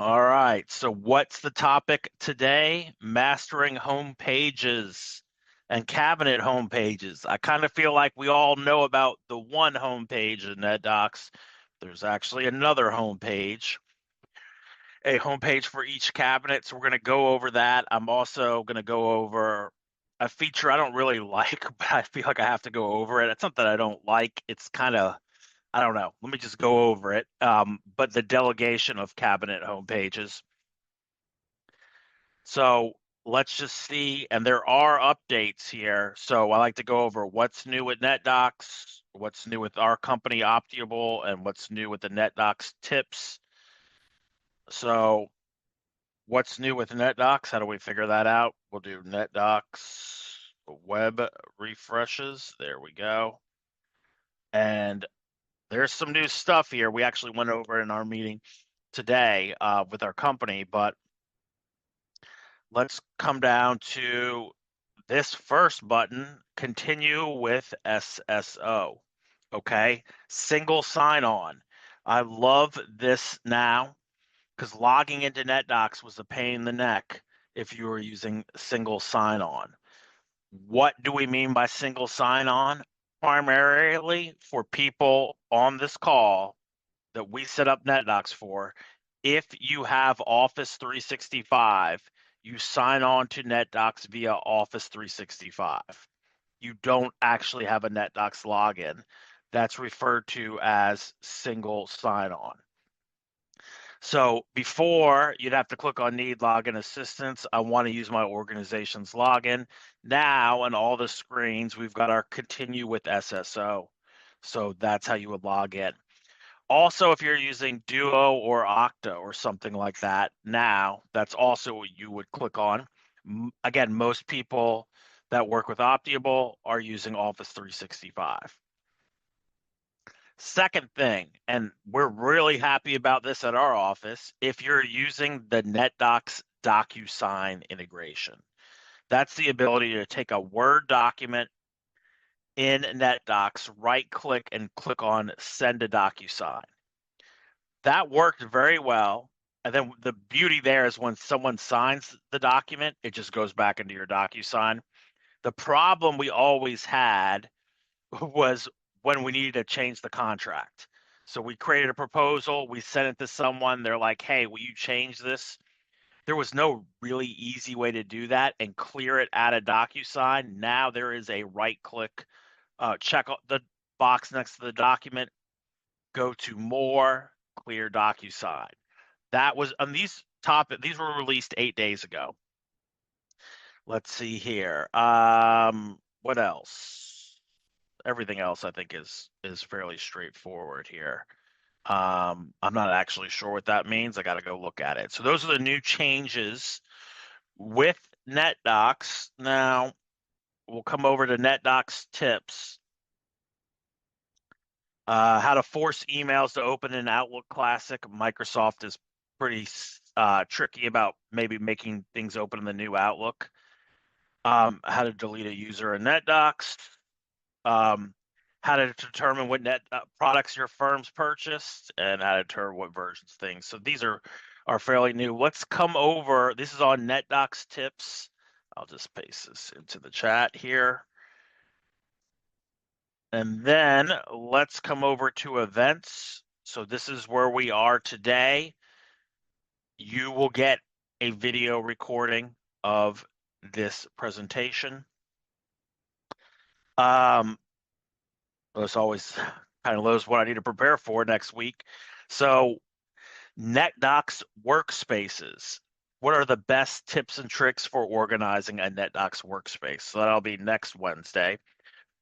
All right. So what's the topic today? Mastering home pages and cabinet home pages. I kind of feel like we all know about the one home page in NetDocs. There's actually another home page, a home page for each cabinet. So we're going to go over that. I'm also going to go over a feature I don't really like, but I feel like I have to go over it. It's something I don't like. It's kind of, I don't know. Let me just go over it. But the delegation of cabinet home pages. So let's just see, and there are updates here. So I like to go over what's new with NetDocs, what's new with our company Optiable, and what's new with the NetDocs tips. So what's new with NetDocs? How do we figure that out? We'll do NetDocs web refreshes. There we go. And there's some new stuff here. We actually went over in our meeting today with our company, but let's come down to this first button, continue with SSO. Okay, single sign on. I love this now because logging into NetDocs was a pain in the neck if you were using single sign on. What do we mean by single sign on? Primarily for people on this call that we set up NetDocs for, if you have Office 365, you sign on to NetDocs via Office 365. You don't actually have a NetDocs login. That's referred to as single sign-on. So before, you'd have to click on Need Login Assistance. I want to use my organization's login. Now, on all the screens, we've got our Continue with SSO. So that's how you would log in. Also, if you're using Duo or Okta or something like that now, that's also what you would click on. Again, most people that work with Optiable are using Office 365. Second thing, and we're really happy about this at our office, if you're using the NetDocs DocuSign integration. That's the ability to take a Word document in NetDocs, right-click, and click on Send a DocuSign. That worked very well. And then the beauty there is when someone signs the document, it just goes back into your DocuSign. The problem we always had was when we needed to change the contract. So we created a proposal, we sent it to someone, they're like, hey, will you change this? There was no really easy way to do that and clear it out of DocuSign. Now there is a right click, check the box next to the document, go to more, clear DocuSign. That was on these were released 8 days ago. Let's see here. What else? Everything else I think is fairly straightforward here. I'm not actually sure what that means. I got to go look at it. So those are the new changes with NetDocs. Now we'll come over to NetDocs tips. How to force emails to open in Outlook Classic. Microsoft is pretty tricky about maybe making things open in the new Outlook. How to delete a user in NetDocs. How to determine what products your firm's purchased, and how to determine what versions things. So these are fairly new. Let's come over. This is on NetDocs tips. I'll just paste this into the chat here. And then let's come over to events. So this is where we are today. You will get a video recording of this presentation. This always kind of knows what I need to prepare for next week. So NetDocs workspaces. What are the best tips and tricks for organizing a NetDocs workspace? So that'll be next Wednesday.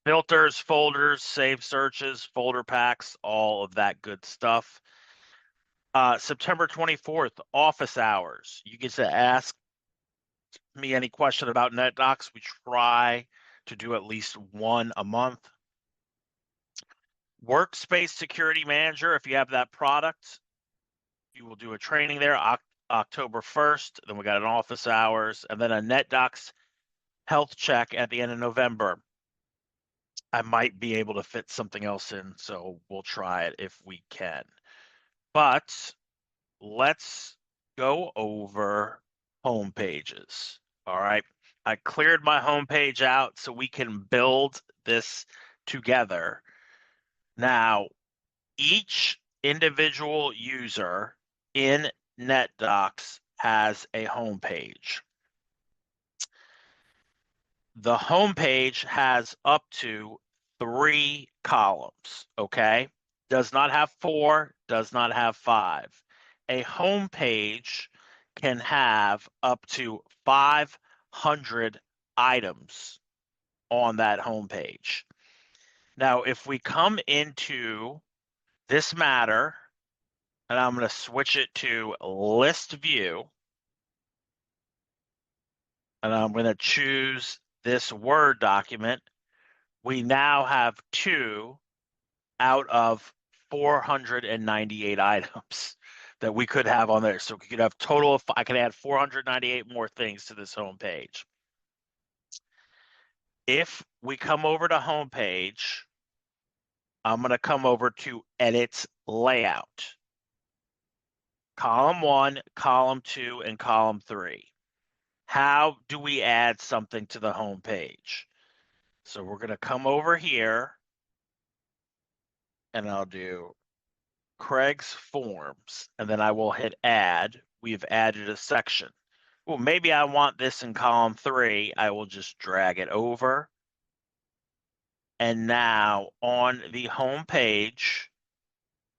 Filters, folders, save searches, folder packs, all of that good stuff. September 24th, office hours. You get to ask me any question about NetDocs. We try to do at least one a month. Workspace Security Manager, if you have that product, you will do a training there October 1st. Then we got an office hours, and then a NetDocs health check at the end of November. I might be able to fit something else in, so we'll try it if we can. But let's go over home pages. All right. I cleared my home page out so we can build this together. Now, each individual user in NetDocs has a home page. The home page has up to 3 columns, okay? Does not have 4, does not have 5. A home page can have up to 500 items on that home page. Now, if we come into this matter, and I'm going to switch it to list view, and I'm going to choose this Word document, we now have 2 out of 498 items that we could have on there. So we could have total of, I could add 498 more things to this home page. If we come over to home page, I'm going to come over to edit layout. Column 1, column 2, and column 3. How do we add something to the home page? So we're going to come over here and I'll do Craig's Forms, and then I will hit add. We've added a section. Well, maybe I want this in column 3. I will just drag it over. And now on the home page,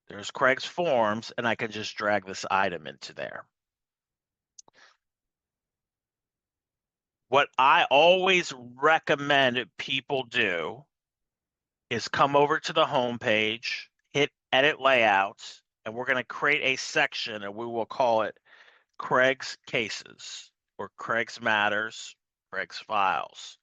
there's Craig's Forms, and I can just drag this item into there. What I always recommend people do is come over to the home page, hit edit layouts, and we're going to create a section, and we will call it Craig's Cases or Craig's Matters, Craig's Files.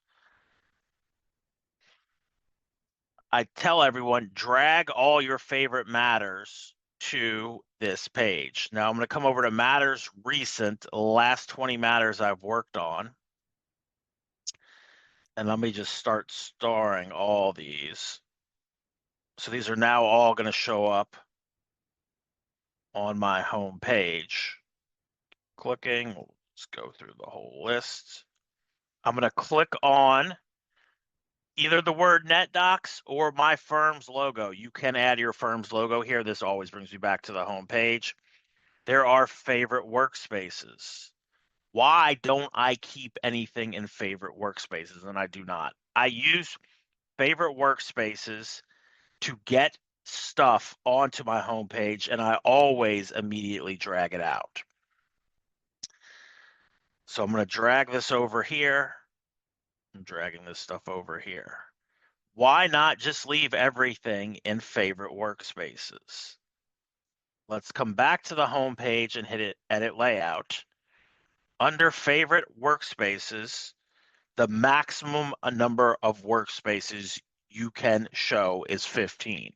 I tell everyone, drag all your favorite matters to this page. Now I'm going to come over to Matters Recent, last 20 matters I've worked on. And let me just start starring all these. So these are now all going to show up on my home page. Clicking, let's go through the whole list. I'm going to click on either the word NetDocs or my firm's logo. You can add your firm's logo here. This always brings me back to the home page. There are favorite workspaces. Why don't I keep anything in favorite workspaces? And I do not. I use favorite workspaces to get stuff onto my home page, and I always immediately drag it out. So I'm going to drag this over here. I'm dragging this stuff over here. Why not just leave everything in favorite workspaces? Let's come back to the home page and hit edit layout. Under favorite workspaces, the maximum number of workspaces you can show is 15.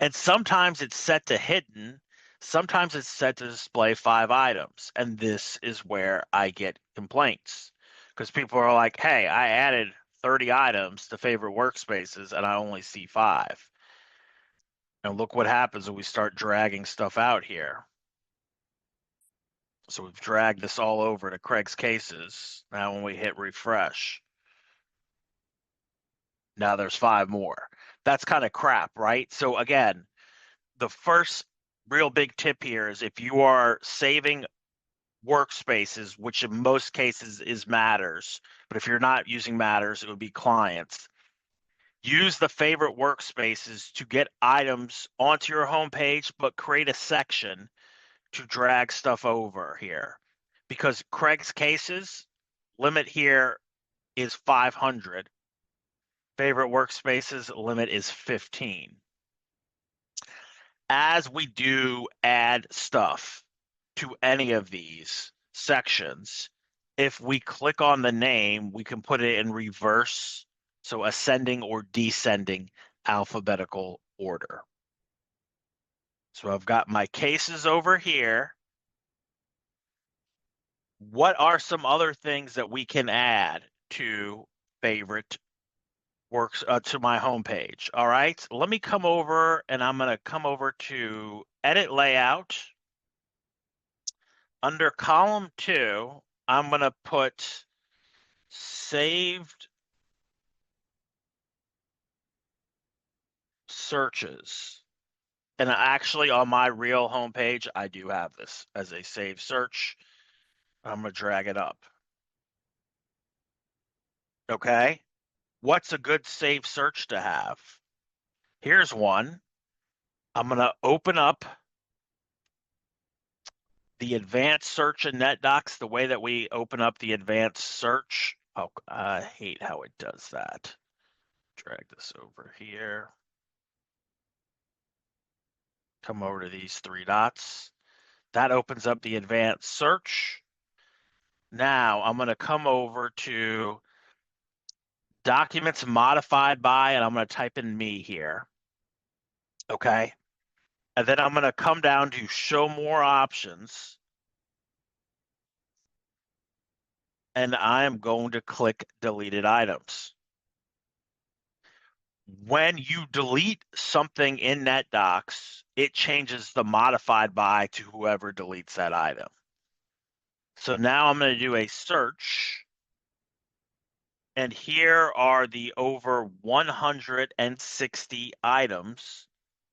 And sometimes it's set to hidden, sometimes it's set to display 5 items. And this is where I get complaints because people are like, hey, I added 30 items to favorite workspaces and I only see 5. And look what happens when we start dragging stuff out here. So we've dragged this all over to Craig's Cases. Now when we hit refresh, now there's 5 more. That's kind of crap, right? So again, the first real big tip here is if you are saving workspaces, which in most cases is Matters, but if you're not using Matters, it would be clients. Use the favorite workspaces to get items onto your home page, but create a section to drag stuff over here. Because Craig's Cases limit here is 500. Favorite workspaces limit is 15. As we do add stuff to any of these sections, if we click on the name, we can put it in reverse, so ascending or descending alphabetical order. So I've got my cases over here. What are some other things that we can add to favorite works to my homepage? All right, let me come over and I'm going to come over to edit layout. Under column 2, I'm going to put saved searches. And actually on my real homepage, I do have this as a saved search. I'm going to drag it up. Okay. What's a good saved search to have? Here's one. I'm going to open up the advanced search in NetDocs the way that we open up the advanced search. Oh, I hate how it does that. Drag this over here. Come over to these 3 dots. That opens up the advanced search. Now I'm going to come over to documents modified by, and I'm going to type in me here. Okay. And then I'm going to come down to show more options. And I am going to click deleted items. When you delete something in NetDocs, it changes the modified by to whoever deletes that item. So now I'm going to do a search. And here are the over 160 items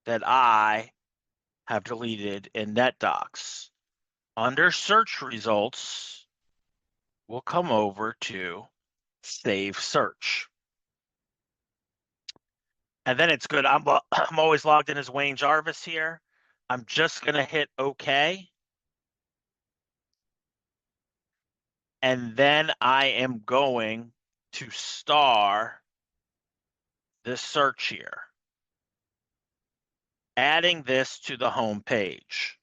that I have deleted in NetDocs. Under search results, we'll come over to save search. And then it's good. I'm always logged in as Wayne Jarvis here. I'm just going to hit OK. And then I am going to star this search here, adding this to the home page.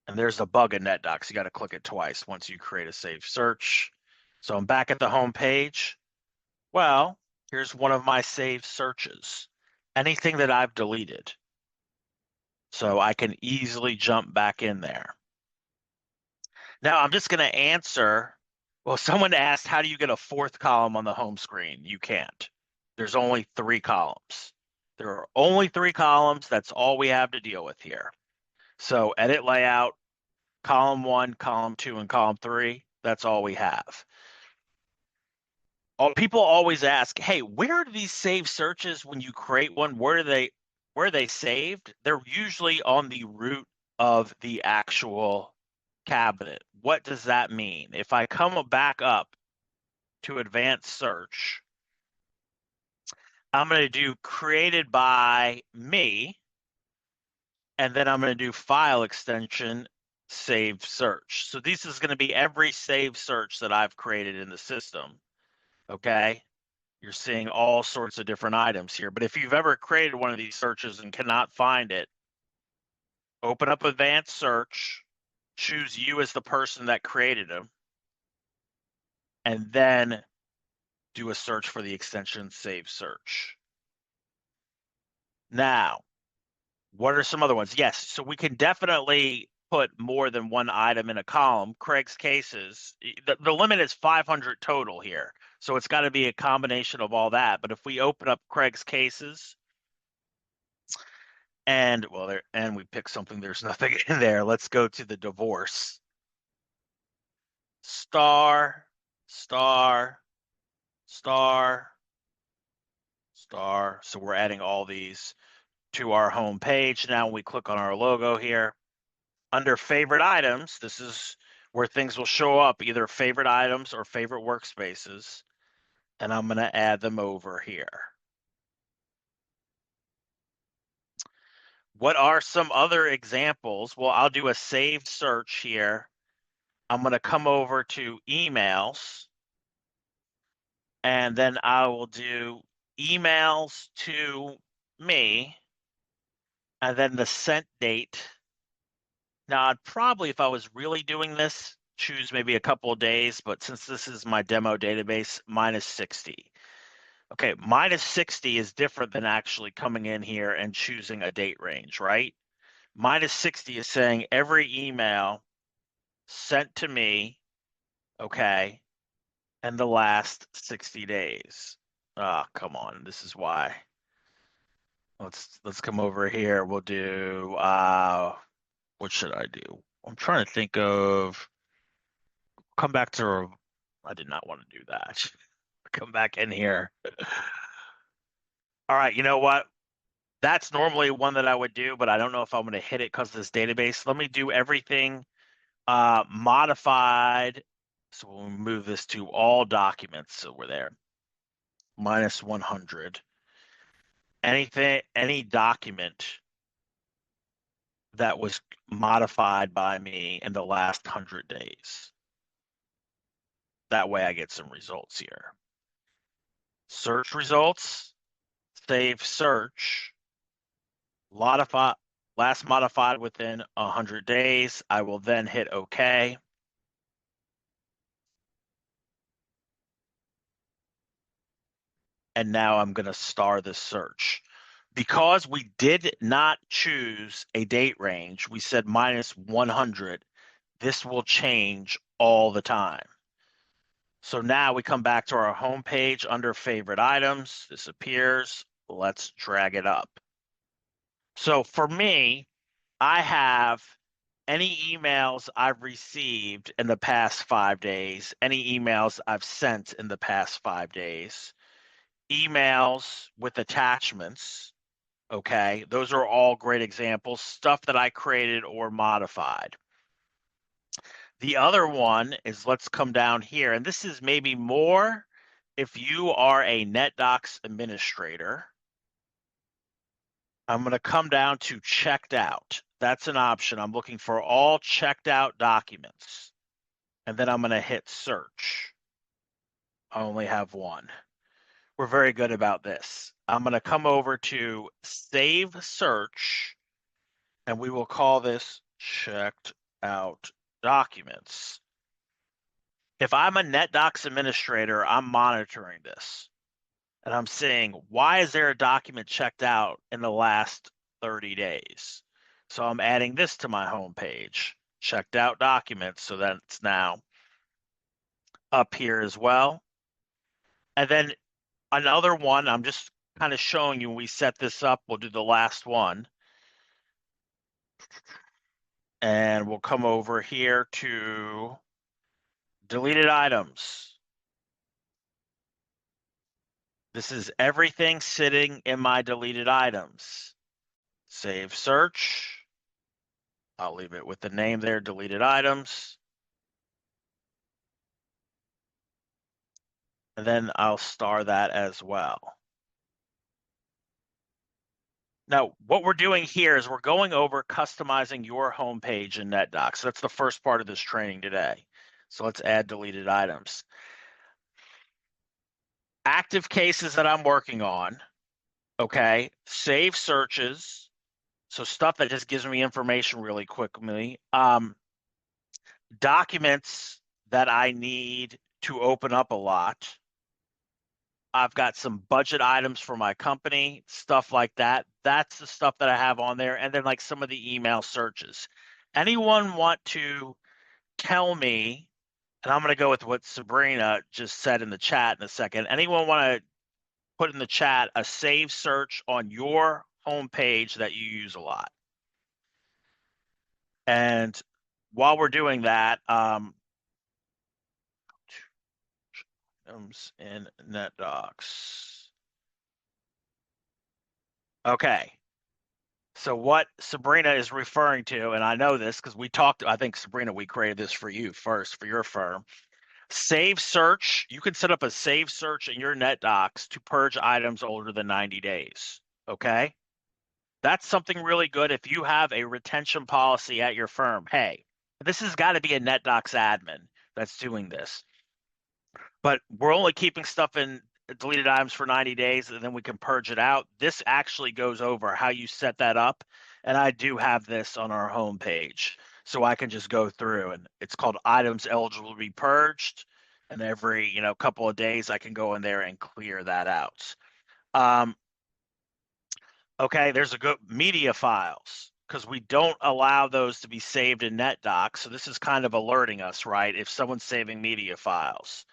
And there's a bug in NetDocs. You got to click it twice once you create a saved search. So I'm back at the home page. Well, here's one of my saved searches. Anything that I've deleted. So I can easily jump back in there. Now I'm just going to answer. Well, someone asked, how do you get a 4th column on the home screen? You can't. There's only 3 columns. There are only 3 columns. That's all we have to deal with here. So edit layout, column 1, column 2, and column 3. That's all we have. People always ask, hey, where are these saved searches when you create one? Where are they saved? They're usually on the root of the actual cabinet. What does that mean? If I come back up to advanced search, I'm going to do created by me, and then I'm going to do file extension save search. So this is going to be every saved search that I've created in the system. Okay. You're seeing all sorts of different items here. But if you've ever created one of these searches and cannot find it, open up advanced search, choose you as the person that created them, and then do a search for the extension save search. Now, what are some other ones? Yes, so we can definitely put more than one item in a column. Craig's cases, the limit is 500 total here. So it's got to be a combination of all that. But if we open up Craig's cases, and we pick something, there's nothing in there. Let's go to the divorce. Star, star, star, star. So we're adding all these to our home page. Now we click on our logo here. Under favorite items, this is where things will show up, either favorite items or favorite workspaces. And I'm going to add them over here. What are some other examples? Well, I'll do a saved search here. I'm going to come over to emails, and then I will do emails to me, and then the sent date. Now, I'd probably, if I was really doing this, choose maybe a couple of days, but since this is my demo database, -60. Okay, -60 is different than actually coming in here and choosing a date range, right? -60 is saying every email sent to me, okay, and the last 60 days. Ah, oh, come on, this is why. Let's come over here. We'll do what should I do? I'm trying to think of, come back to, I did not want to do that. Come back in here. All right, you know what? That's normally one that I would do, but I don't know if I'm going to hit it because of this database. Let me do everything modified. So we'll move this to all documents. So we're there. Minus 100. Anything, any document that was modified by me in the last 100 days. That way I get some results here. Search results, save search, modify, last modified within 100 days. I will then hit OK. And now I'm going to star this search. Because we did not choose a date range, we said minus 100, this will change all the time. So now we come back to our home page under favorite items. This appears. Let's drag it up. So for me, I have any emails I've received in the past 5 days, any emails I've sent in the past 5 days, emails with attachments. Okay, those are all great examples, stuff that I created or modified. The other one is, let's come down here, and this is maybe more if you are a NetDocs administrator. I'm going to come down to checked out. That's an option. I'm looking for all checked out documents. And then I'm going to hit search. I only have one. We're very good about this. I'm going to come over to save search, and we will call this checked out documents. If I'm a NetDocs administrator, I'm monitoring this. And I'm saying, why is there a document checked out in the last 30 days? So I'm adding this to my home page, checked out documents, so that it's now up here as well. And then another one, I'm just kind of showing you, we set this up. We'll do the last one. And we'll come over here to deleted items. This is everything sitting in my deleted items. Save search. I'll leave it with the name there, deleted items. And then I'll star that as well. Now, what we're doing here is we're going over customizing your homepage in NetDocs. That's the first part of this training today. So let's add deleted items. Active cases that I'm working on, okay, save searches, so stuff that just gives me information really quickly. Documents that I need to open up a lot. I've got some budget items for my company, stuff like that. That's the stuff that I have on there. And then like some of the email searches. Anyone want to tell me, and I'm going to go with what Sabrina just said in the chat in a second. Anyone want to put in the chat a save search on your homepage that you use a lot? And while we're doing that, in NetDocs. Okay. So what Sabrina is referring to, and I know this because we talked, I think Sabrina, we created this for you first for your firm. Save search. You can set up a save search in your NetDocs to purge items older than 90 days. Okay. That's something really good if you have a retention policy at your firm. Hey, this has got to be a NetDocs admin that's doing this. But we're only keeping stuff in deleted items for 90 days, and then we can purge it out. This actually goes over how you set that up. And I do have this on our home page. So I can just go through, and it's called items eligible to be purged. And every, couple of days I can go in there and clear that out. Okay, there's a good media files because we don't allow those to be saved in NetDocs. So this is kind of alerting us, right? If someone's saving media files.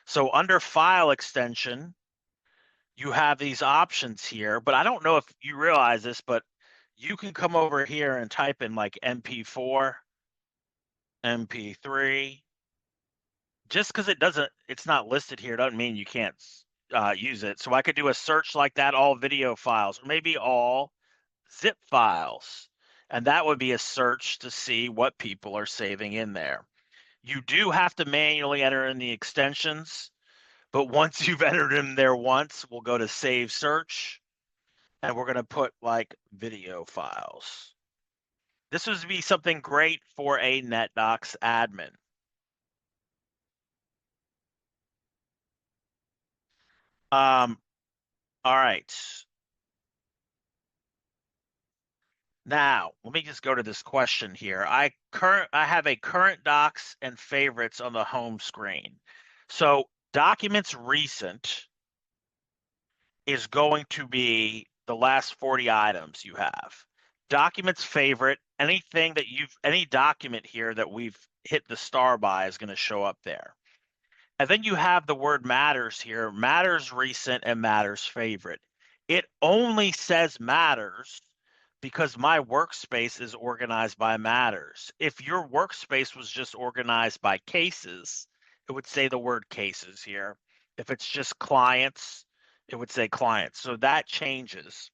So under file extension, you have these options here, but I don't know if you realize this, but you can come over here and type in like MP4 MP3. Just because it's not listed here doesn't mean you can't use it. So I could do a search like that, all video files, or maybe all zip files. And that would be a search to see what people are saving in there. You do have to manually enter in the extensions, but once you've entered in there once, we'll go to save search, and we're going to put like video files. This would be something great for a NetDocs admin. All right. Now, let me just go to this question here. I have a current docs and favorites on the home screen. So documents recent is going to be the last 40 items you have. Documents favorite, any document here that we've hit the star by is going to show up there. And then you have the word matters here, matters recent and matters favorite. It only says matters because my workspace is organized by matters. If your workspace was just organized by cases, it would say the word cases here. If it's just clients, it would say clients. So that changes.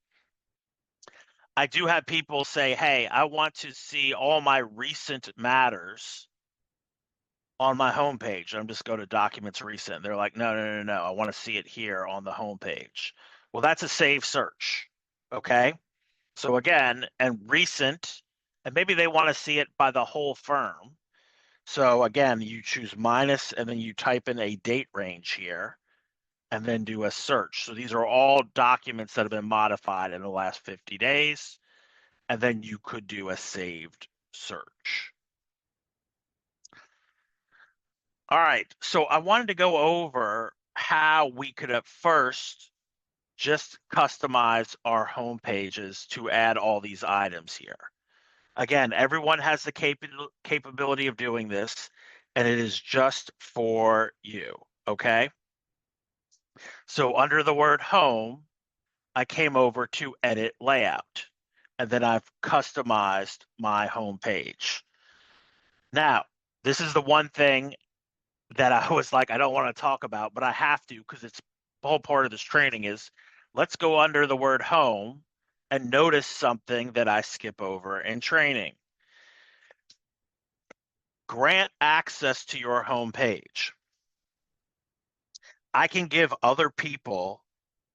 I do have people say, hey, I want to see all my recent matters on my homepage. I'm just go to documents recent. They're like, no. I want to see it here on the homepage. Well, that's a save search. Okay. So again, and recent, and maybe they want to see it by the whole firm. So again, you choose minus and then you type in a date range here and then do a search. So these are all documents that have been modified in the last 50 days. And then you could do a saved search. All right, so I wanted to go over how we could at first just customize our home pages to add all these items here. Again, everyone has the capability of doing this, and it is just for you, okay? So under the word home, I came over to edit layout, and then I've customized my home page. Now, this is the one thing that I was like, I don't want to talk about, but I have to because it's the whole part of this training is let's go under the word home and notice something that I skip over in training. Grant access to your home page. I can give other people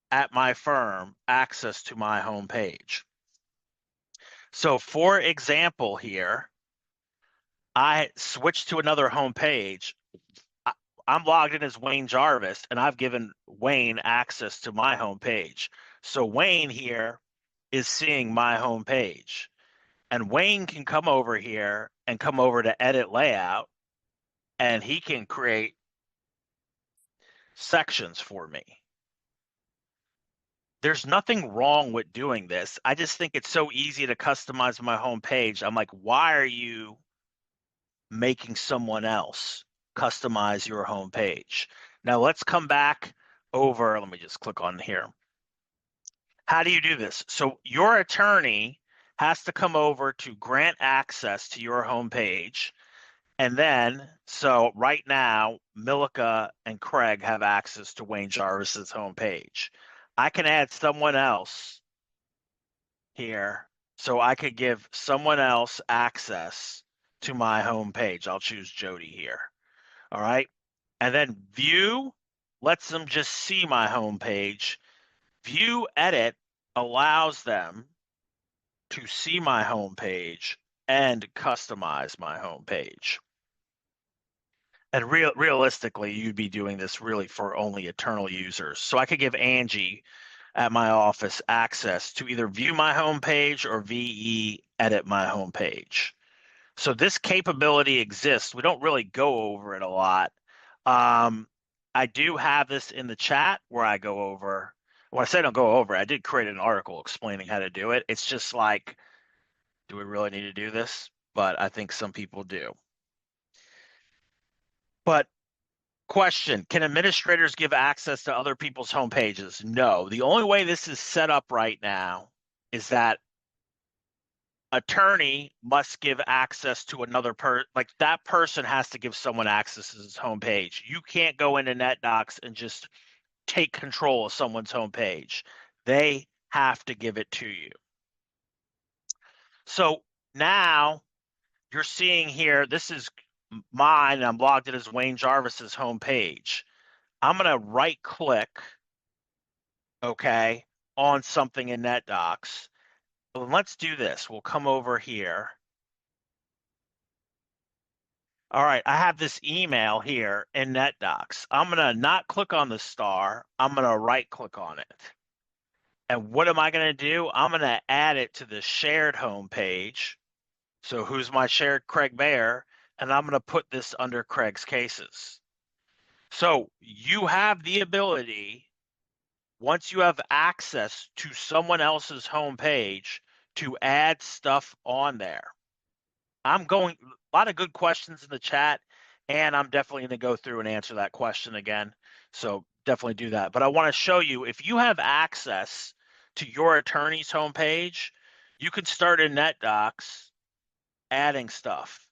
at my firm access to my home page. So for example here, I switched to another home page. I'm logged in as Wayne Jarvis, and I've given Wayne access to my home page. So Wayne here is seeing my home page. And Wayne can come over here and come over to edit layout, and he can create sections for me. There's nothing wrong with doing this. I just think it's so easy to customize my home page. I'm like, why are you making someone else customize your home page? Now let's come back over. Let me just click on here. How do you do this? So your attorney has to come over to grant access to your home page. And then, so right now, Milica and Craig have access to Wayne Jarvis's home page. I can add someone else here. So I could give someone else access to my home page. I'll choose Jody here. All right. And then view lets them just see my home page. View edit allows them to see my home page and customize my home page. And realistically, you'd be doing this really for only eternal users. So I could give Angie at my office access to either view my home page or VE edit my home page. So this capability exists. We don't really go over it a lot. I do have this in the chat where I go over. When I say don't go over, I did create an article explaining how to do it. It's just like, do we really need to do this? But I think some people do. But question, can administrators give access to other people's home pages? No. The only way this is set up right now is that attorney must give access to another like that person has to give someone access to his homepage. You can't go into NetDocs and just take control of someone's homepage. They have to give it to you. So now you're seeing here, this is mine, and I'm logged in as Wayne Jarvis's homepage. I'm going to right click, okay, on something in NetDocs. Well, let's do this. We'll come over here. All right, I have this email here in NetDocs. I'm going to not click on the star. I'm going to right click on it. And what am I going to do? I'm going to add it to the shared homepage. So who's my shared? Craig Bayer. And I'm going to put this under Craig's cases. So you have the ability, once you have access to someone else's homepage, to add stuff on there. A lot of good questions in the chat, and I'm definitely going to go through and answer that question again. So definitely do that. But I want to show you, if you have access to your attorney's homepage, you can start in NetDocs adding stuff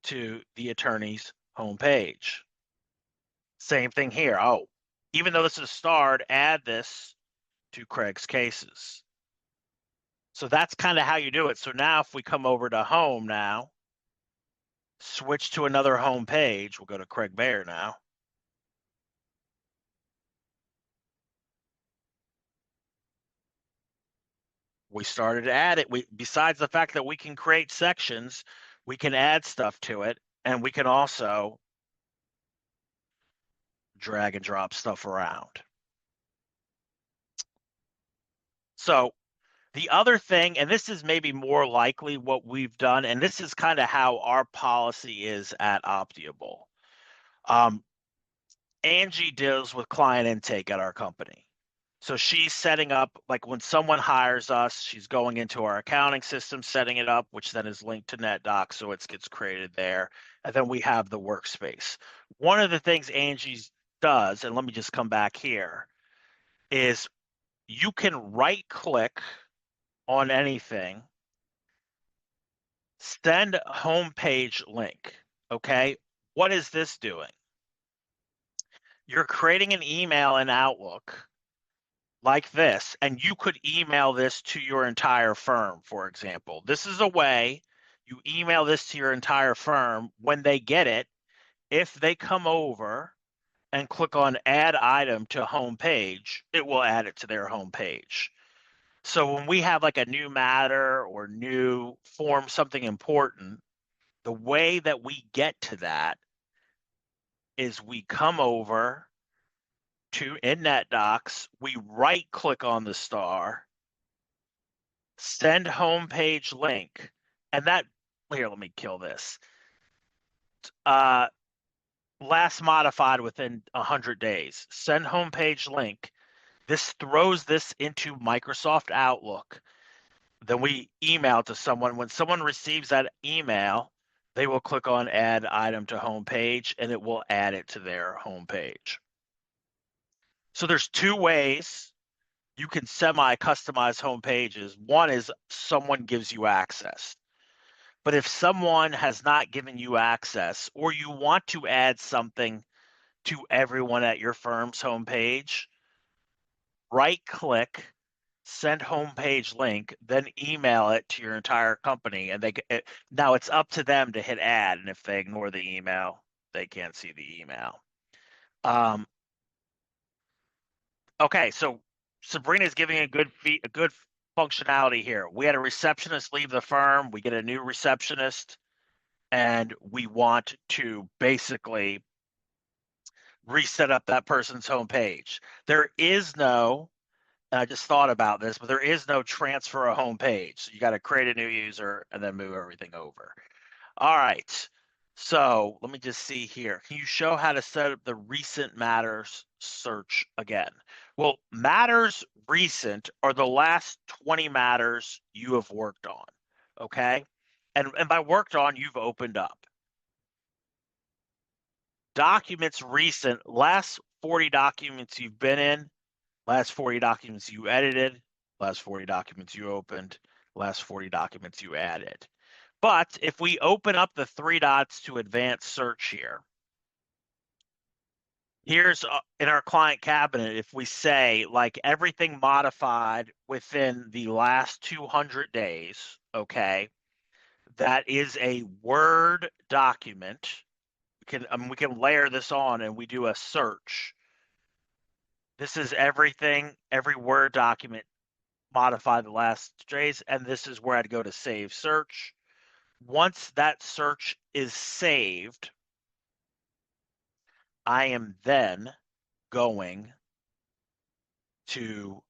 to the attorney's homepage. Same thing here. Oh, even though this is starred, add this to Craig's cases. So that's kind of how you do it. So now if we come over to home now, switch to another home page, we'll go to Craig Bayer now. We started to add it. Besides the fact that we can create sections, we can add stuff to it, and we can also drag and drop stuff around. So the other thing, and this is maybe more likely what we've done, and this is kind of how our policy is at Optiable. Angie deals with client intake at our company. So she's setting up, like when someone hires us, she's going into our accounting system, setting it up, which then is linked to NetDocs, so it gets created there. And then we have the workspace. One of the things Angie does, and let me just come back here, is you can right click on anything, send homepage link, okay? What is this doing? You're creating an email in Outlook like this, and you could email this to your entire firm, for example. This is a way you email this to your entire firm. When they get it, if they come over and click on add item to homepage, it will add it to their homepage. So when we have like a new matter or new form, something important, the way that we get to that is we come over to in NetDocs, we right click on the star, send homepage link, and that, here, let me kill this. Last modified within 100 days. Send homepage link. This throws this into Microsoft Outlook. Then we email to someone. When someone receives that email, they will click on add item to homepage, and it will add it to their homepage. So there's two ways you can semi-customize home pages. One is someone gives you access. But if someone has not given you access, or you want to add something to everyone at your firm's homepage, right-click, send homepage link, then email it to your entire company. And now it's up to them to hit add. And if they ignore the email, they can't see the email. Okay, so Sabrina's giving a good functionality here. We had a receptionist leave the firm. We get a new receptionist, and we want to basically reset up that person's homepage. There is no, and I just thought about this, but there is no transfer a homepage. So you got to create a new user and then move everything over. All right. So let me just see here. Can you show how to set up the recent matters search again? Well, matters recent are the last 20 matters you have worked on, okay? And by worked on, you've opened up. Documents recent, last 40 documents you've been in, last 40 documents you edited, last 40 documents you opened, last 40 documents you added. But if we open up the three dots to advanced search here, here's in our client cabinet, if we say like everything modified within the last 200 days, okay, that is a Word document. We can layer this on and we do a search. This is everything, every Word document modified the last days, and this is where I'd go to save search. Once that search is saved, I am then going to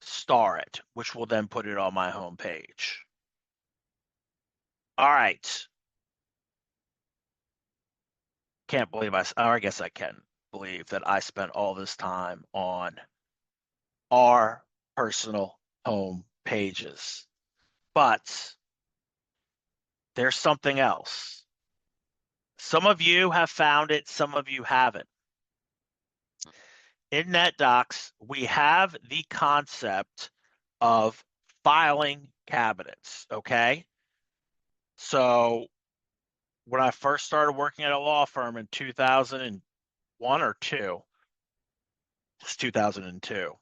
star it, which will then put it on my home page. All right. Can't believe or I guess I can believe that I spent all this time on our personal home pages. But there's something else. Some of you have found it, some of you haven't. In NetDocs, we have the concept of filing cabinets, okay? So when I first started working at a law firm in 2001 or 2, it's 2002,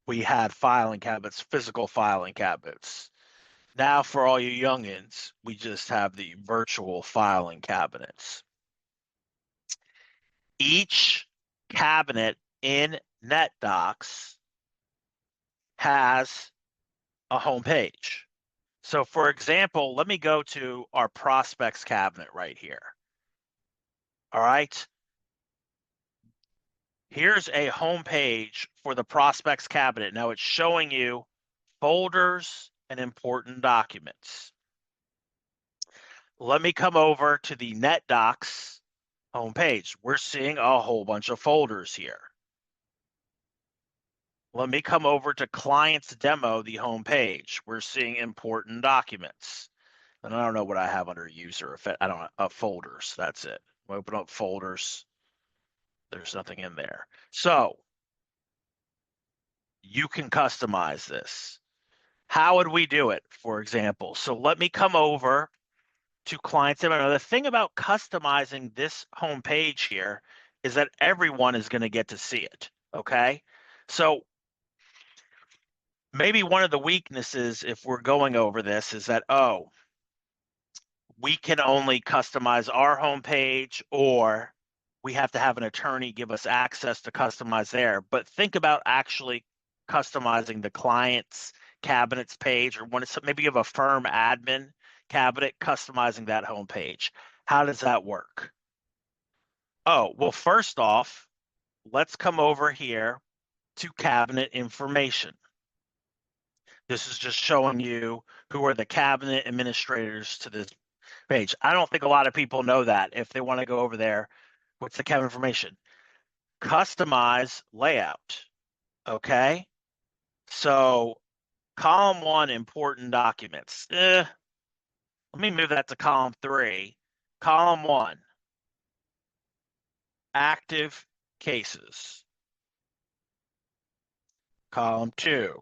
we had filing cabinets, physical filing cabinets. Now for all you youngins, we just have the virtual filing cabinets. Each cabinet in NetDocs has a home page. So for example, let me go to our prospects cabinet right here. All right. Here's a home page for the prospects cabinet. Now it's showing you folders and important documents. Let me come over to the NetDocs homepage. We're seeing a whole bunch of folders here. Let me come over to clients demo, the homepage. We're seeing important documents. And I don't know what I have under user. I don't know, folders. That's it. Open up folders. There's nothing in there. So you can customize this. How would we do it, for example? So let me come over to clients demo. Now, the thing about customizing this homepage here is that everyone is going to get to see it. Okay. So maybe one of the weaknesses, if we're going over this, is that, oh, we can only customize our homepage, or we have to have an attorney give us access to customize there. But think about actually customizing the client's cabinets page, or when it's maybe you have a firm admin cabinet, customizing that homepage. How does that work? Oh, well, first off, let's come over here to cabinet information. This is just showing you who are the cabinet administrators to this page. I don't think a lot of people know that. If they want to go over there, what's the cabinet information? Customize layout. Okay. So column 1, important documents. Let me move that to column 3. Column 1, active cases. Column 2,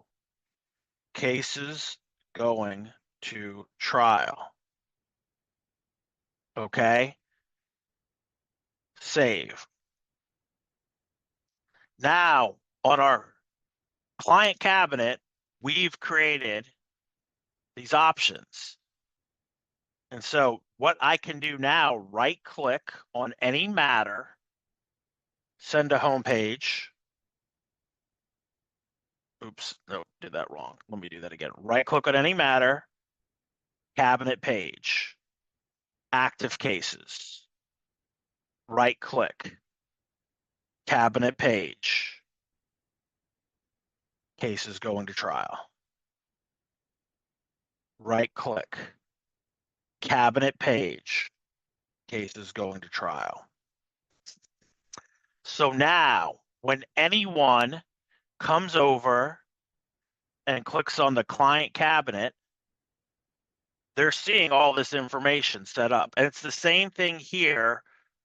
cases going to trial. Okay. Save. Now, on our client cabinet, we've created these options. And so what I can do now, right click on any matter, send a home page. Oops, no, did that wrong. Let me do that again. Right click on any matter, cabinet page, active cases. Right click, cabinet page, cases going to trial. Right click, cabinet page, cases going to trial. So now when anyone comes over and clicks on the client cabinet, they're seeing all this information set up. And it's the same thing here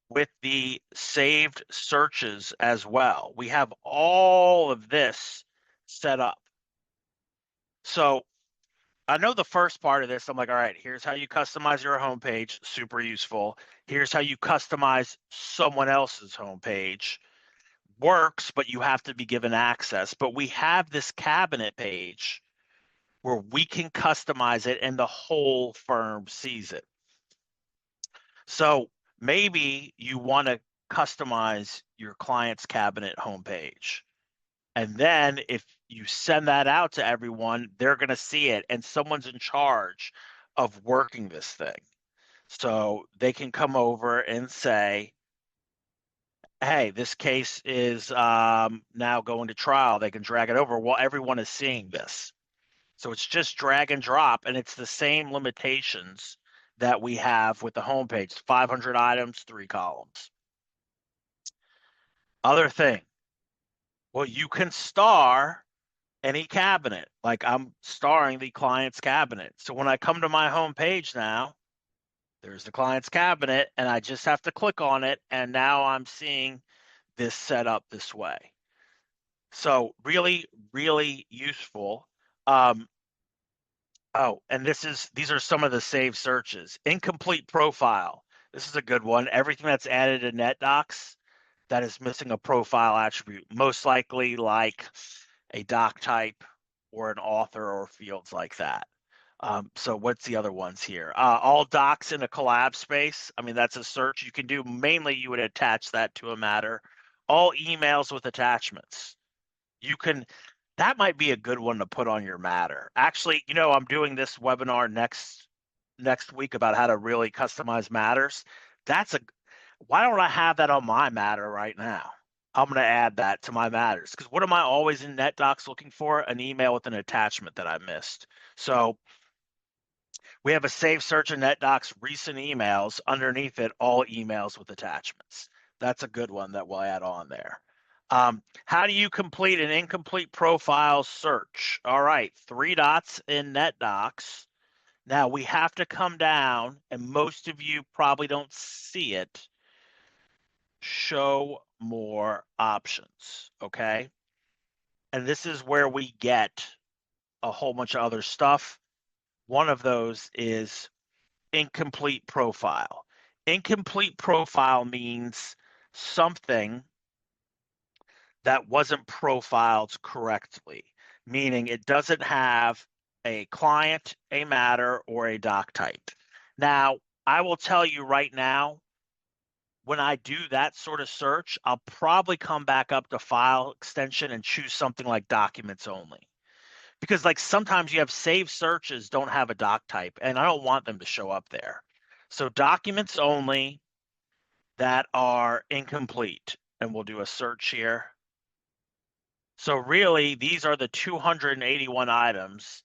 with the saved searches as well. We have all of this set up. So I know the first part of this. I'm like, all right, here's how you customize your homepage. Super useful. Here's how you customize someone else's homepage. Works, but you have to be given access. But we have this cabinet page where we can customize it and the whole firm sees it. So maybe you want to customize your client's cabinet homepage. And then if you send that out to everyone, they're going to see it and someone's in charge of working this thing. So they can come over and say, hey, this case is now going to trial. They can drag it over while everyone is seeing this. So it's just drag and drop, and it's the same limitations that we have with the homepage, 500 items, 3 columns. Other thing, well, you can star any cabinet, like I'm starring the client's cabinet. So when I come to my homepage now, there's the client's cabinet, and I just have to click on it, and now I'm seeing this set up this way. So really, really useful. Oh, and these are some of the saved searches. Incomplete profile. This is a good one. Everything that's added in NetDocs that is missing a profile attribute, most likely like a doc type or an author or fields like that. So what's the other ones here? All docs in a collab space. I mean, that's a search you can do. Mainly you would attach that to a matter. All emails with attachments. You can, that might be a good one to put on your matter. Actually, I'm doing this webinar next week about how to really customize matters. Why don't I have that on my matter right now? I'm going to add that to my matters because what am I always in NetDocs looking for? An email with an attachment that I missed. So we have a saved search in NetDocs recent emails. Underneath it, all emails with attachments. That's a good one that we'll add on there. How do you complete an incomplete profile search? All right, 3 dots in NetDocs. Now we have to come down, and most of you probably don't see it. Show more options, okay? And this is where we get a whole bunch of other stuff. One of those is incomplete profile. Incomplete profile means something that wasn't profiled correctly, meaning it doesn't have a client, a matter, or a doc type. Now, I will tell you right now, when I do that sort of search, I'll probably come back up to file extension and choose something like documents only. Because like sometimes you have saved searches don't have a doc type, and I don't want them to show up there. So documents only that are incomplete, and we'll do a search here. So really, these are the 281 items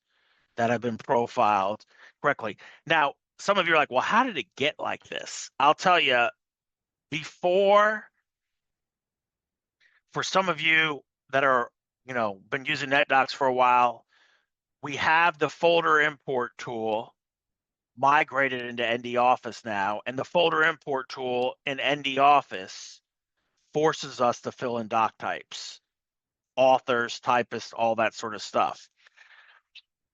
that have been profiled correctly. Now, some of you are like, well, how did it get like this? I'll tell you, before, for some of you that are, been using NetDocs for a while, we have the folder import tool migrated into ND Office now, and the folder import tool in ND Office forces us to fill in doc types, authors, typists, all that sort of stuff.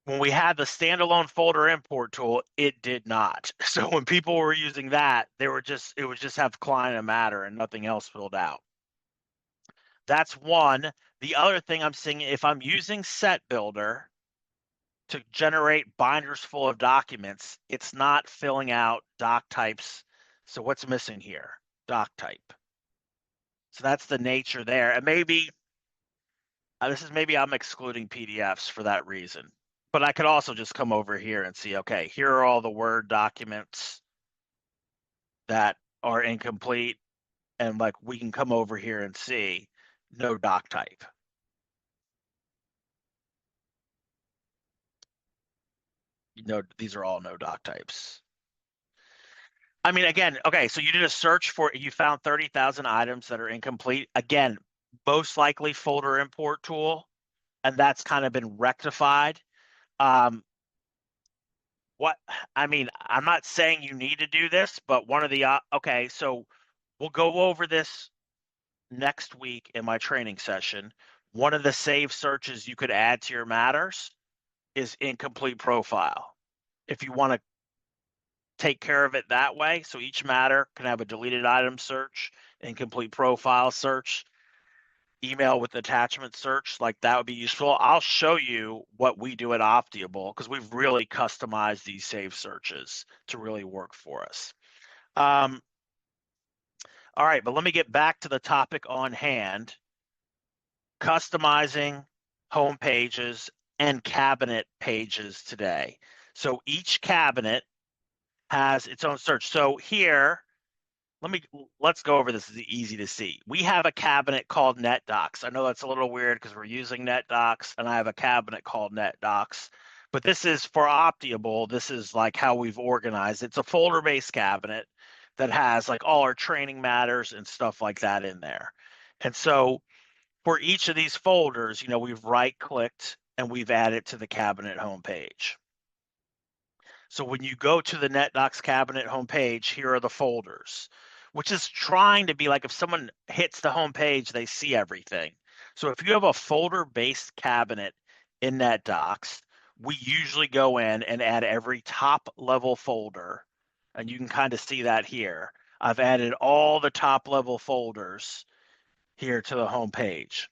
When we had the standalone folder import tool, it did not. So when people were using that, it would just have client and matter and nothing else filled out. That's one. The other thing I'm seeing, if I'm using Set Builder to generate binders full of documents, it's not filling out doc types. So what's missing here? Doc type. So that's the nature there. And maybe maybe I'm excluding PDFs for that reason. But I could also just come over here and see, okay, here are all the Word documents that are incomplete. And like we can come over here and see no doc type. These are all no doc types. I mean, again, okay, so you did a search you found 30,000 items that are incomplete. Again, most likely folder import tool, and that's kind of been rectified. I'm not saying you need to do this, but one of the, okay, so we'll go over this next week in my training session. One of the save searches you could add to your matters is incomplete profile. If you want to take care of it that way, so each matter can have a deleted item search, incomplete profile search, email with attachment search, like that would be useful. I'll show you what we do at Optiable because we've really customized these save searches to really work for us. All right, but let me get back to the topic on hand, customizing home pages and cabinet pages today. So each cabinet has its own search. So here, let's go over this. It's easy to see. We have a cabinet called NetDocs. I know that's a little weird because we're using NetDocs, and I have a cabinet called NetDocs. But this is for Optiable. This is like how we've organized. It's a folder-based cabinet that has like all our training matters and stuff like that in there. And so for each of these folders, we've right-clicked and we've added to the cabinet homepage. So when you go to the NetDocs cabinet homepage, here are the folders, which is trying to be like if someone hits the homepage, they see everything. So if you have a folder-based cabinet in NetDocs, we usually go in and add every top-level folder, and you can kind of see that here. I've added all the top-level folders here to the homepage.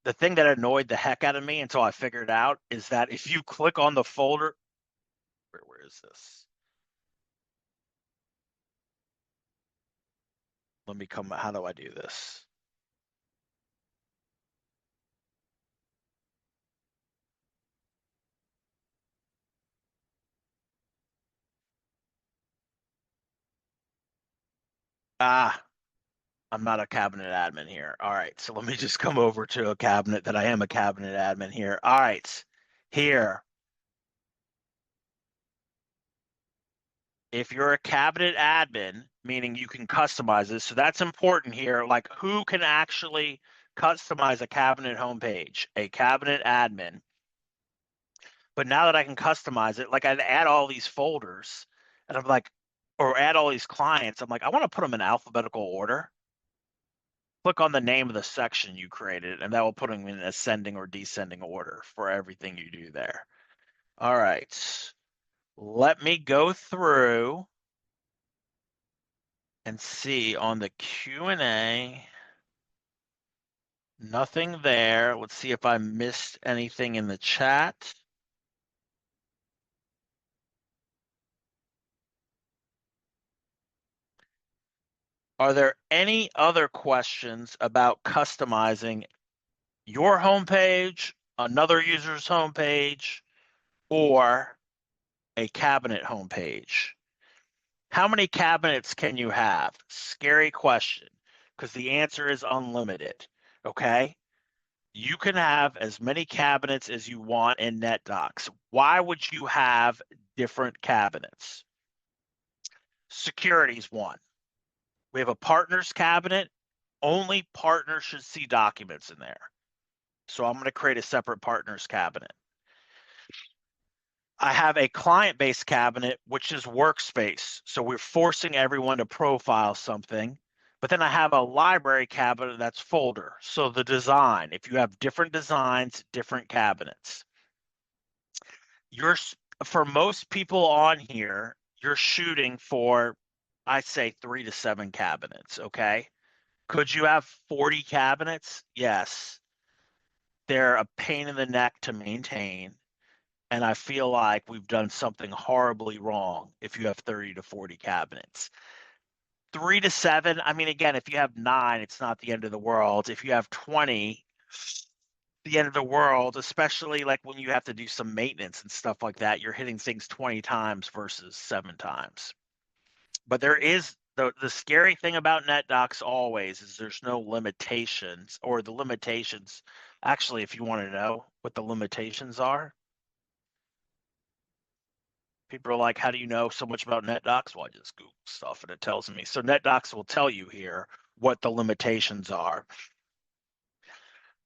The thing that annoyed the heck out of me until I figured out is that if you click on the folder, where is this? Let me come, how do I do this? Ah, I'm not a cabinet admin here. All right, so let me just come over to a cabinet that I am a cabinet admin here. All right, here. If you're a cabinet admin, meaning you can customize this, so that's important here. Like who can actually customize a cabinet homepage? A cabinet admin. But now that I can customize it, like I'd add all these folders and I'm like, or add all these clients, I'm like, I want to put them in alphabetical order. Click on the name of the section you created, and that will put them in ascending or descending order for everything you do there. All right. Let me go through and see on the Q&A. Nothing there. Let's see if I missed anything in the chat. Are there any other questions about customizing your homepage, another user's homepage, or a cabinet homepage? How many cabinets can you have? Scary question, because the answer is unlimited, okay? You can have as many cabinets as you want in NetDocs. Why would you have different cabinets? Security's one. We have a partners cabinet. Only partners should see documents in there. So I'm going to create a separate partners cabinet. I have a client-based cabinet, which is workspace. So we're forcing everyone to profile something. But then I have a library cabinet that's folder. So the design, if you have different designs, different cabinets. For most people on here, you're shooting for, I say 3 to 7 cabinets, okay? Could you have 40 cabinets? Yes. They're a pain in the neck to maintain. And I feel like we've done something horribly wrong if you have 30 to 40 cabinets. 3 to 7, I mean, again, if you have 9, it's not the end of the world. If you have 20, the end of the world, especially like when you have to do some maintenance and stuff like that, you're hitting things 20 times versus 7 times. But there is the scary thing about NetDocs always is there's no limitations, or the limitations. Actually, if you want to know what the limitations are, people are like, how do you know so much about NetDocs? Well, I just Google stuff and it tells me. So NetDocs will tell you here what the limitations are.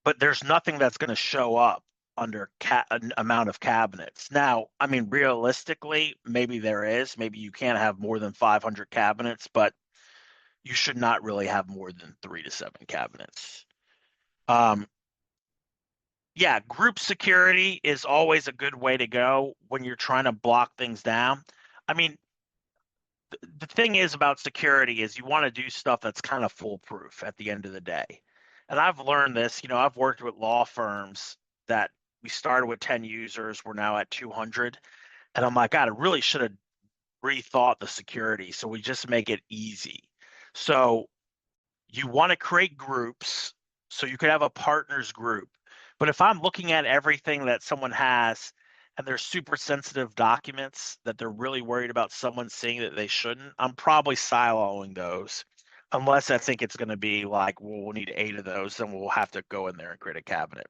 But there's nothing that's going to show up under an amount of cabinets. Now, I mean, realistically, maybe there is. Maybe you can't have more than 500 cabinets, but you should not really have more than 3 to 7 cabinets. Yeah, group security is always a good way to go when you're trying to block things down. I mean, the thing is about security is you want to do stuff that's kind of foolproof at the end of the day. And I've learned this, I've worked with law firms that we started with 10 users, we're now at 200. And I'm like, God, I really should have rethought the security. So we just make it easy. So you want to create groups so you could have a partners group. But if I'm looking at everything that someone has and they're super sensitive documents that they're really worried about someone seeing that they shouldn't, I'm probably siloing those. Unless I think it's going to be like, well, we'll need 8 of those, then we'll have to go in there and create a cabinet.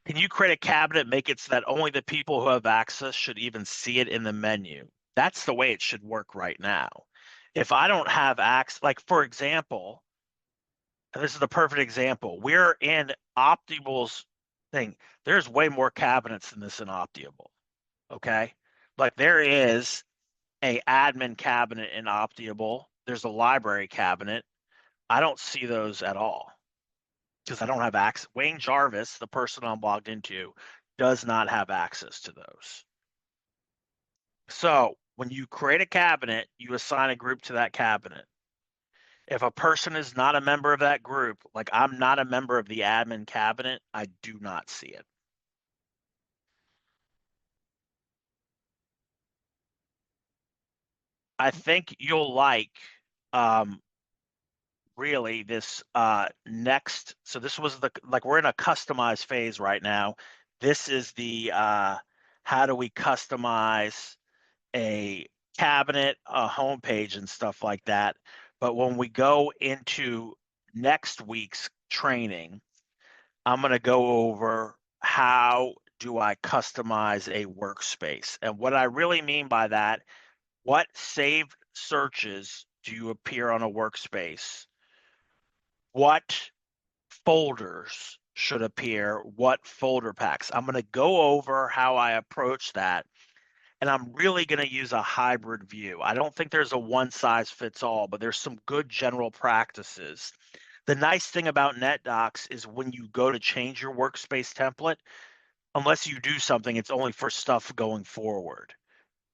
Can you create a cabinet, make it so that only the people who have access should even see it in the menu? That's the way it should work right now. If I don't have access, like for example, and this is the perfect example, we're in Optimal's thing. There's way more cabinets than this in Optimal. Okay. Like there is a admin cabinet in Optimal. There's a library cabinet. I don't see those at all because I don't have access. Wayne Jarvis, the person I'm logged into, does not have access to those. So when you create a cabinet, you assign a group to that cabinet. If a person is not a member of that group, like I'm not a member of the admin cabinet, I do not see it. I think you'll like um really this next, so this was the, like we're in a customized phase right now. This is the how do we customize a cabinet, a homepage and stuff like that. But when we go into next week's training, I'm going to go over how do I customize a workspace. And what I really mean by that, what saved searches do you appear on a workspace? What folders should appear? What folder packs? I'm going to go over how I approach that. And I'm really going to use a hybrid view. I don't think there's a one size fits all, but there's some good general practices. The nice thing about NetDocs is when you go to change your workspace template, unless you do something, it's only for stuff going forward.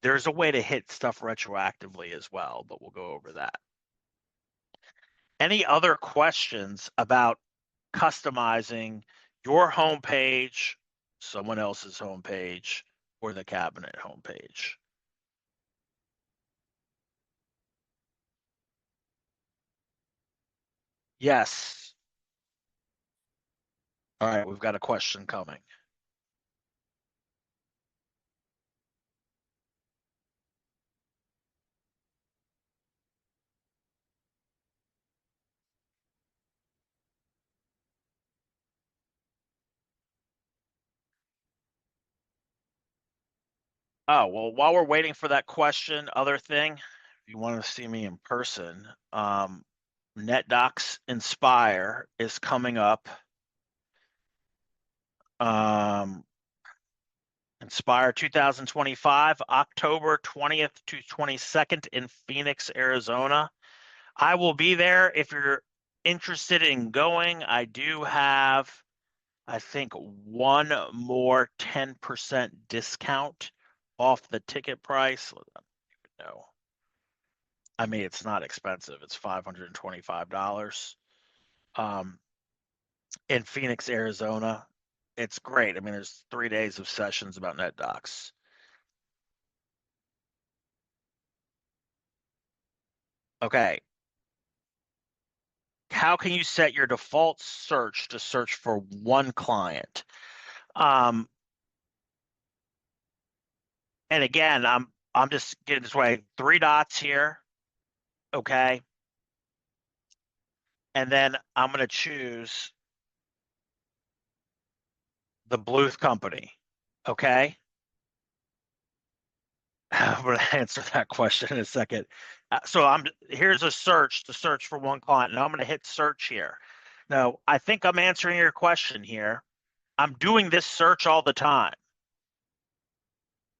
There's a way to hit stuff retroactively as well, but we'll go over that. Any other questions about customizing your homepage, someone else's homepage, or the cabinet homepage? Yes. All right, we've got a question coming. Oh, well, while we're waiting for that question, other thing, if you want to see me in person, NetDocs Inspire is coming up. Um, Inspire 2025, October 20th to 22nd in Phoenix, Arizona. I will be there if you're interested in going. I do have, I think, one more 10% discount off the ticket price. No, I mean, it's not expensive. It's $525 um, in Phoenix, Arizona. It's great. I mean, there's 3 days of sessions about NetDocs. Okay. How can you set your default search to search for one client? Um, and again, I'm just getting this way. 3 dots here. Okay. And then I'm going to choose the Bluth company. Okay. I'm going to answer that question in a second. So here's a search to search for one client, and I'm going to hit search here. Now, I think I'm answering your question here. I'm doing this search all the time.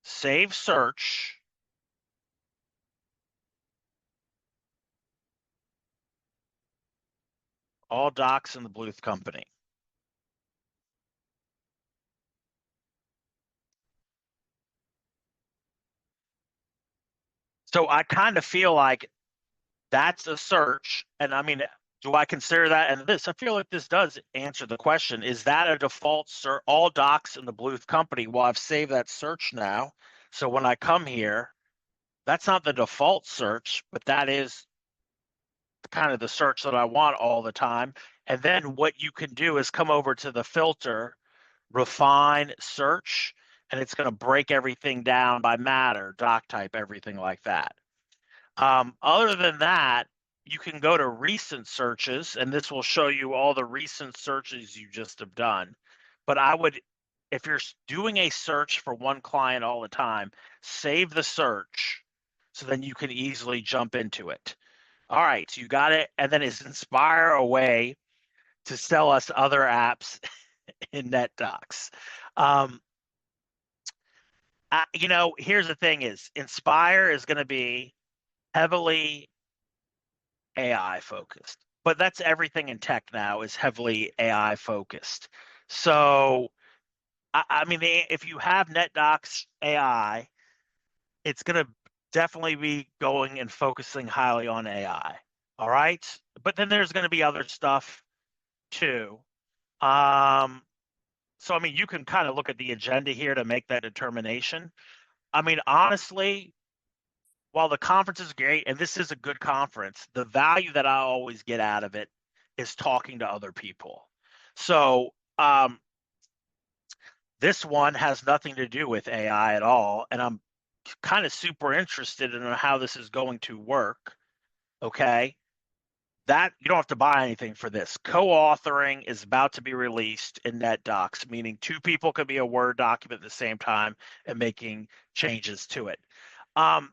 Save search. All docs in the Bluth company. So I kind of feel like that's a search. And I mean, do I consider that? And this, I feel like this does answer the question. Is that a default search? All docs in the Bluth company? Well, I've saved that search now. So when I come here, that's not the default search, but that is kind of the search that I want all the time. And then what you can do is come over to the filter, refine search, and it's going to break everything down by matter, doc type, everything like that. Other than that, you can go to recent searches, and this will show you all the recent searches you just have done. But I would, if you're doing a search for one client all the time, save the search so then you can easily jump into it. All right, so you got it. And then is Inspire a way to sell us other apps in NetDocs? Um, here's the thing is Inspire is going to be heavily AI focused, but that's everything in tech now is heavily AI focused. So, I mean, if you have NetDocs AI, it's going to definitely be going and focusing highly on AI. All right. But then there's going to be other stuff too. Um, so, I mean, you can kind of look at the agenda here to make that determination. I mean, honestly, while the conference is great, and this is a good conference, the value that I always get out of it is talking to other people. So, this one has nothing to do with AI at all, and I'm kind of super interested in how this is going to work. Okay. That you don't have to buy anything for this. Co-authoring is about to be released in NetDocs, meaning two people can be a Word document at the same time and making changes to it. Um,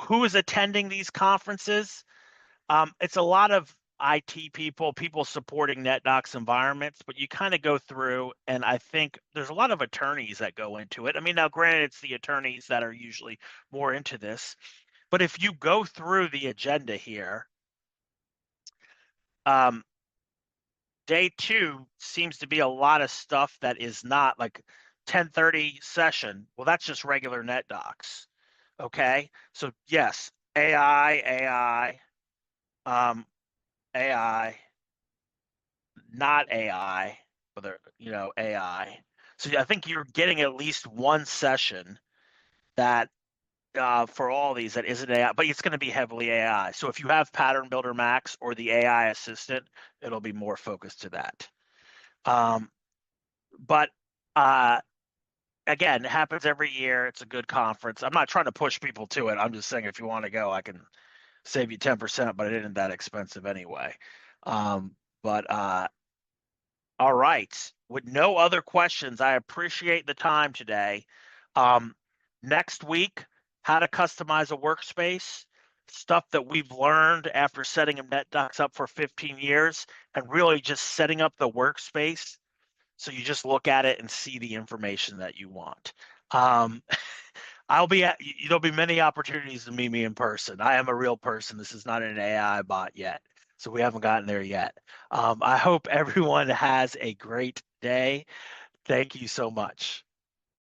who is attending these conferences? It's a lot of IT people, people supporting NetDocs environments, but you kind of go through, and I think there's a lot of attorneys that go into it. I mean, now granted, it's the attorneys that are usually more into this, but if you go through the agenda here, um, day two seems to be a lot of stuff that is not like 10:30 session. Well, that's just regular NetDocs. Okay. So yes, um, AI, not AI, but AI. So I think you're getting at least one session that for all these that isn't AI, but it's going to be heavily AI. So if you have Pattern Builder Max or the AI Assistant, it'll be more focused to that. Um, but uh, again, it happens every year. It's a good conference. I'm not trying to push people to it. I'm just saying if you want to go, I can save you 10%, but it isn't that expensive anyway. But all right. With no other questions, I appreciate the time today. Um, Next week, how to customize a workspace, stuff that we've learned after setting NetDocs up for 15 years and really just setting up the workspace so you just look at it and see the information that you want. Um, there'll be many opportunities to meet me in person. I am a real person. This is not an AI bot yet. So we haven't gotten there yet. I hope everyone has a great day. Thank you so much.